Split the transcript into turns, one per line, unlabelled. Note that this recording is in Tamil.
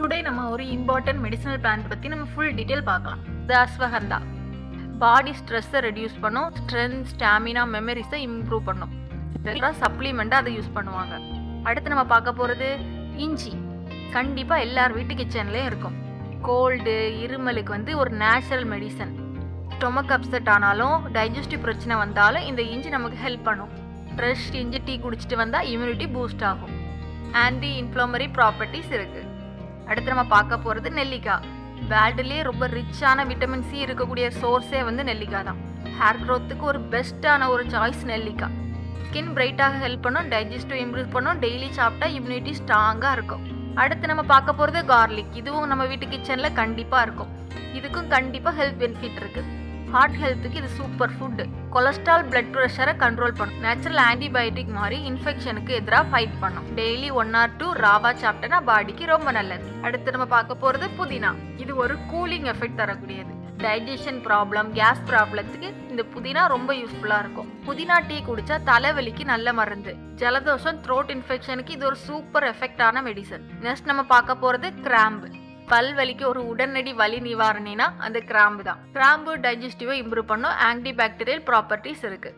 டுடே நம்ம ஒரு இம்பார்ட்டன்ட் மெடிசனல் பிளான்ட் பற்றி நம்ம ஃபுல் டீட்டெயில் பார்க்கலாம். இது அஸ்வகந்தா. பாடி ஸ்ட்ரெஸ்ஸை ரெடியூஸ் பண்ணும், ஸ்ட்ரென்த், ஸ்டாமினா, மெமரிஸை இம்ப்ரூவ் பண்ணும். இதெல்லாம் சப்ளிமெண்ட்டாக அதை யூஸ் பண்ணுவாங்க. அடுத்து நம்ம பார்க்க போகிறது இஞ்சி. கண்டிப்பாக எல்லார் வீட்டு கிச்சன்லேயும் இருக்கும். கோல்டு, இருமலுக்கு ஒரு நேச்சுரல் மெடிசன். ஸ்டொமக் அப்செட் ஆனாலும், டைஜஸ்டிவ் பிரச்சனை வந்தாலும் இந்த இஞ்சி நமக்கு ஹெல்ப் பண்ணும். ஃப்ரெஷ் இஞ்சி டீ குடிச்சிட்டு வந்தால் இம்யூனிட்டி பூஸ்ட் ஆகும். ஆன்டி இன்ஃப்ளமரி ப்ராப்பர்ட்டிஸ் இருக்குது. அடுத்து நம்ம பார்க்க போகிறது நெல்லிக்காய். வேர்ல்டுலேயே ரொம்ப ரிச்சான விட்டமின் சி இருக்கக்கூடிய சோர்ஸே நெல்லிக்காய் தான். ஹேர் க்ரோத்துக்கு ஒரு பெஸ்ட்டான ஒரு சாய்ஸ் நெல்லிக்காய். ஸ்கின் பிரைட்டாக ஹெல்ப் பண்ணும், டைஜஸ்டிவ் இம்ப்ரூவ் பண்ணும், டெய்லி சாப்பிட்டா இம்யூனிட்டி ஸ்ட்ராங்காக இருக்கும். அடுத்து நம்ம பார்க்க போகிறது கார்லிக். இதுவும் நம்ம வீட்டு கிச்சனில் கண்டிப்பாக இருக்கும். இதுக்கும் கண்டிப்பாக ஹெல்த் பெனிஃபிட் இருக்குது. ஹார்ட் ஹெல்த்துக்கு இது சூப்பர் ஃபுட்டு. கொலஸ்ட்ரால், பிளட் ப்ரெஷரை கண்ட்ரோல் பண்ணும். நேச்சுரல் ஆன்டிபயோட்டிக் மாதிரி இன்ஃபெக்ஷனுக்கு எதிராக ஃபைட் பண்ணும். டெய்லி 1 or 2 ராவா சாப்பிட்டனா பாடிக்கு ரொம்ப நல்லது. அடுத்து நம்ம பார்க்க போகிறது புதினா. இது ஒரு கூலிங் எஃபெக்ட் தரக்கூடியது. டைஜஷன் ப்ராப்ளம், கேஸ் ப்ராப்ளத்துக்கு இந்த புதினா ரொம்ப யூஸ்ஃபுல்லாக இருக்கும். புதினா டீ குடிச்சா தலைவலிக்கு நல்ல மருந்து. ஜலதோஷம், த்ரோட் இன்ஃபெக்ஷனுக்கு இது ஒரு சூப்பர் எஃபெக்டான மெடிசன். நெக்ஸ்ட் நம்ம பார்க்க போகிறது கிராம்பு. பல்வலிக்கு ஒரு உடனடி வலி நிவாரணினா அந்த கிராம்பு தான். கிராம்பு டைஜஸ்டிவை இம்ப்ரூவ் பண்ணும், ஆன்டி பாக்டீரியல் ப்ராப்பர்ட்டிஸ் இருக்கு.